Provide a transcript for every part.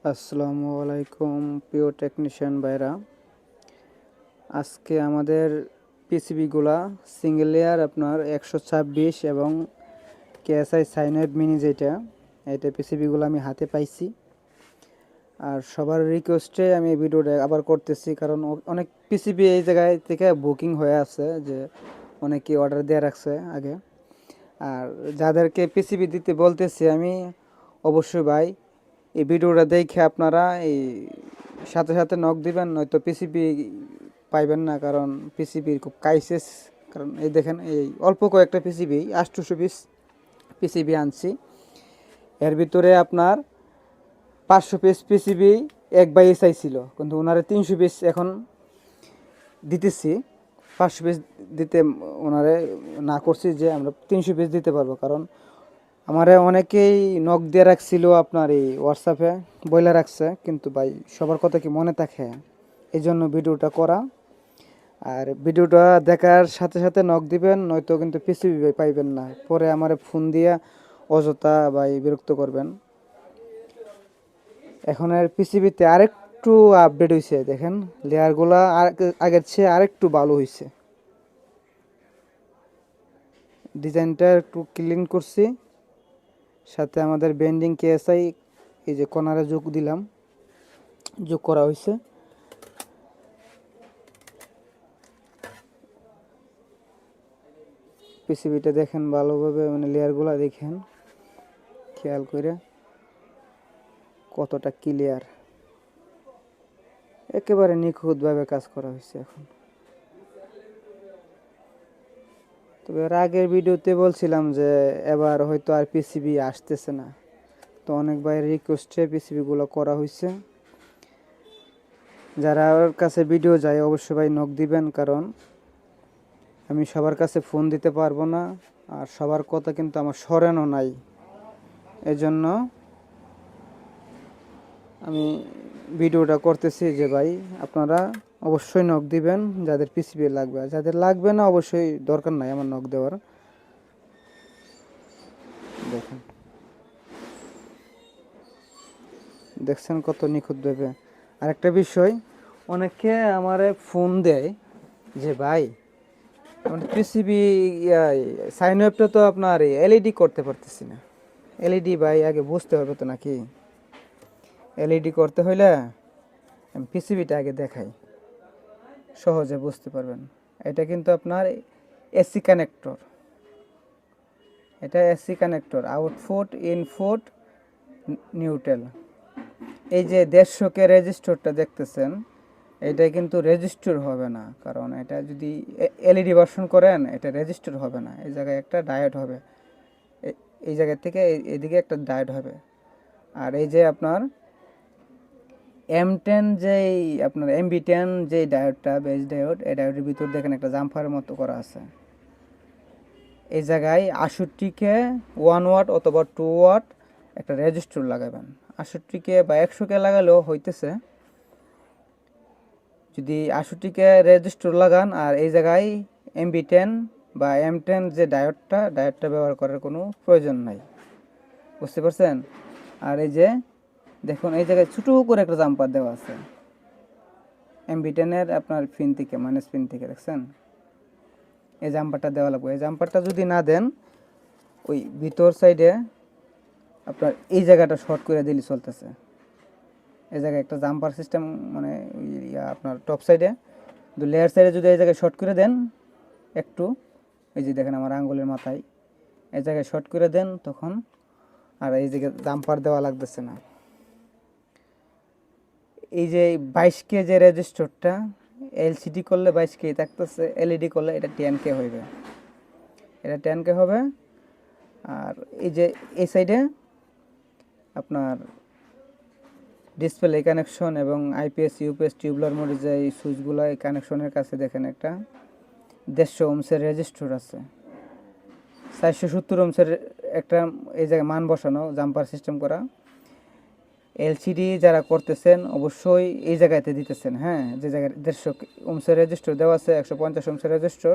আসসালামু আলাইকুম প্রিয় টেকনিশিয়ান ভাইরা। আজকে আমাদের পিসিবিগুলা সিঙ্গেল লেয়ার আপনার 126 এবং কেএসআই সাইনয়েড মিনি এটা পিসিবিগুলো আমি হাতে পাইছি। আর সবার রিকোয়েস্টে আমি এই ভিডিওটা আবার করতেছি, কারণ অনেক পিসিবি এই জায়গায় থেকে বুকিং হয়ে আছে, যে অনেকে অর্ডার দিয়ে রাখছে আগে। আর যাদেরকে পিসিবি দিতে বলতেছি আমি, অবশ্যই ভাই এই ভিডিওটা দেখে আপনারা এই সাথে সাথে নক দিবেন, নয়তো পিসিবি পাইবেন না। কারণ পিসিবির খুব ক্রাইসিস। কারণ এই দেখেন, এই অল্প কয়েকটা পিসিবি 820 পিসিবি আনছি। এর ভিতরে আপনার 500 পিস পিসিবি এক বাই এসআই ছিল, কিন্তু ওনারে 300 পিস এখন দিতেছি। 500 পিস দিতে ওনারে না করছি যে আমরা 300 পিস দিতে পারবো। কারণ আমারে অনেকেই নক দিয়ে রাখছিল আপনার এই হোয়াটসঅ্যাপে বইলে রাখছে, কিন্তু ভাই সবার কথা কি মনে থাকে, এই জন্য ভিডিওটা করা। আর ভিডিওটা দেখার সাথে সাথে নক দিবেন, নয়তো কিন্তু পিসিবি পাইবেন না। পরে আমারে ফোন দিয়া অযথা ভাই বিরক্ত করবেন। এখন আর পিসিবিতে আরেকটু আপডেট হয়েছে, দেখেন লেয়ারগুলা আগের চেয়ে আরেকটু ভালো হয়েছে। ডিজাইনটা একটু ক্লিন করছি, সাথে আমাদের বেন্ডিং কেএসআই এই যে কর্নারে যোগ করা হয়েছে। পিসিবিটা দেখেন ভালোভাবে, মানে লেয়ারগুলো দেখেন খেয়াল করে কতটা ক্লিয়ার, একেবারে নিখুঁতভাবে কাজ করা হয়েছে এখন। তবে এর আগের ভিডিওতে বলছিলাম যে এবার হয়তো আর পিসিবি আসতেছে না, তো অনেক ভাইয়ের রিকোয়েস্টে পিসিবিগুলো করা হয়েছে। যারা ওর কাছে ভিডিও যায় অবশ্যই ভাই নক দিবেন, কারণ আমি সবার কাছে ফোন দিতে পারবো না, আর সবার কথা কিন্তু আমার স্মরণও নাই। এজন্য আমি ভিডিওটা করতেছি যে ভাই আপনারা অবশ্যই নক দিবেন যাদের পিসিবি লাগবে। আর যাদের লাগবে না অবশ্যই দরকার নাই আমার নক দেওয়ার। দেখেন, দেখছেন কত নিখুঁতভাবে। আরেকটা বিষয়, অনেকে আমারে ফোন দেয় যে ভাই পিসিবি সাইন ওয়েবটা তো আপনার এলইডি করতে পারতেছি না। এলইডি ভাই আগে বুঝতে হবে তো নাকি? এলইডি করতে হইলে আমি পিসিবিটা আগে দেখাই, সহজে বুঝতে পারবেন। এটা কিন্তু আপনার এসি কানেক্টর, এটা AC connector, output input neutral. এই যে 150K রেজিস্টরটা দেখতেছেন, এটা কিন্তু রেজিস্টার হবে না, কারণ এটা যদি এলইডি ভার্সন করেন এটা রেজিস্টার হবে না। এই জায়গায় একটা ডায়োড হবে, এই জায়গা থেকে এদিকে একটা ডায়োড হবে। আর এই যে আপনার M10 যেই আপনার MB10 যেই ডায়োডটা বেস ডায়োড, এই ডায়োডের ভিতর দেখেন একটা জাম্পারের মতো করা আছে। এই জায়গায় 68K 1 ওয়াট অথবা 2 ওয়াট একটা রেজিস্টর লাগাবেন। 68K বা 100K লাগালেও হইতেছে। যদি 68K রেজিস্টর লাগান, আর এই জায়গায় MB10 বা M10 যে ডায়োডটা ব্যবহার করার কোনো প্রয়োজন নাই। বুঝতে পারছেন? আর এই যে দেখুন, এই জায়গায় ছোটো করে একটা জাম্পার দেওয়া আছে MB10-এর আপনার পিন থেকে, মাইনাস পিন থেকে, দেখছেন? এই জাম্পারটা দেওয়া লাগবে। এই জাম্পারটা যদি না দেন, ওই ভিতর সাইডে আপনার এই জায়গাটা শর্ট করে দিলে চলতেছে। এই জায়গায় একটা জাম্পার সিস্টেম, মানে আপনার টপ সাইডে, লেয়ার সাইডে যদি এই জায়গায় শর্ট করে দেন একটু, এই যে দেখেন আমার আঙ্গুলের মাথায়, এই জায়গায় শর্ট করে দেন তখন আর এই জায়গায় জাম্পার দেওয়া লাগতেছে না। এই যে 22K যে রেজিস্টরটা, এলসিডি করলে 22K থাকতেছে, এলইডি করলে এটা 10K হইবে, এটা 10K হবে। আর এই যে এই সাইডে আপনার ডিসপ্লে কানেকশন এবং আইপিএস ইউপিএস টিউবলার মোডে যে এই সুইচগুলো, এই কানেকশনের কাছে দেখেন একটা 150 ওহমসের রেজিস্টর আছে, 470 ওহমসের একটা এই জায়গায় মান বসানো, জাম্পার সিস্টেম করা। এলসিডি যারা করতেছেন অবশ্যই এই জায়গাতে দিতেছেন, হ্যাঁ, যে জায়গায় 150 ওহমসের রেজিস্টর দেওয়া আছে, 150 ওহমসের রেজিস্টর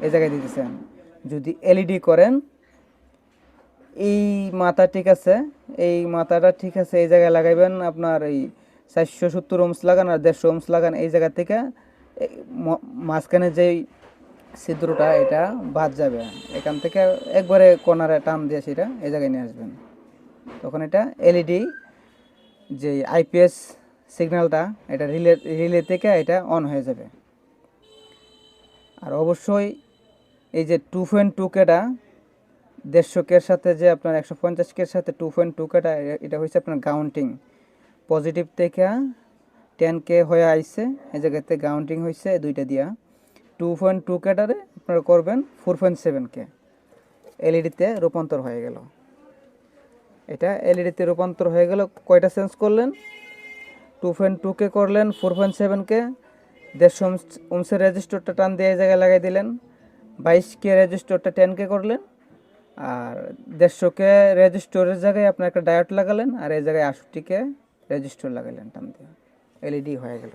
এই জায়গায় দিতেছেন। যদি এলইডি করেন এই মাথা ঠিক আছে, এই মাথাটা ঠিক আছে, এই জায়গায় লাগাইবেন আপনার এই 470 ওমস লাগান আর 150 ওমস লাগান। এই জায়গা থেকে মাঝখানে যেই ছিদ্রটা এটা বাদ যাবে, এখান থেকে একবারে কর্নারে টান দিয়ে সেটা এই জায়গায় নিয়ে আসবেন। তখন এটা এলইডি যে আইপিএস সিগন্যালটা এটা রিলে থেকে এটা অন হয়ে যাবে। আর অবশ্যই এই যে 2.2 কেটা 150 কের সাথে যে আপনার 150 কের সাথে 2.2 কেটা এটা হচ্ছে আপনার কাউন্টিং পজিটিভ থেকে 10K হয়ে আইছে, এই জায়গাতে কাউন্টিং হয়েছে দুইটা দিয়া। 2.2 কেটারে আপনারা করবেন 4.7K, এলইডিতে রূপান্তর হয়ে গেল। এটা এলইডিতে রূপান্তর হয়ে গেল। কয়টা চেঞ্জ করলেন? 2.2K করলেন, 4.7K, 150 ওমসের রেজিস্টরটা টান দিয়ে এই জায়গায় লাগাই দিলেন। 22K রেজিস্টরটা 10K করলেন, আর 150K রেজিস্টরের জায়গায় আপনার একটা ডায়োড লাগালেন, আর এই জায়গায় 68K রেজিস্টর লাগালেন টান দিয়ে, এলইডি হয়ে গেল।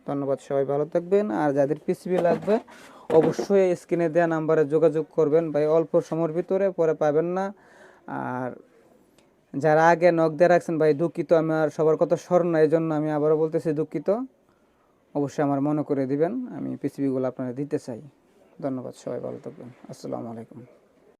ধন্যবাদ, সবাই ভালো থাকবেন। আর যাদের পিসিবি লাগবে অবশ্যই স্ক্রিনে দেওয়া নাম্বারে যোগাযোগ করবেন ভাই, অল্প সময়ের ভিতরে, পরে পাবেন না। আর যারা আগে নক দিয়ে রাখছেন ভাই দুঃখিত, আমার সবার কথা স্মরণ না, এই জন্য আমি আবারও বলতেছি দুঃখিত। অবশ্যই আমার মনে করে দিবেন, আমি পিসিবিগুলো আপনারা দিতে চাই। ধন্যবাদ, সবাই ভালো থাকবেন। আসসালামু আলাইকুম।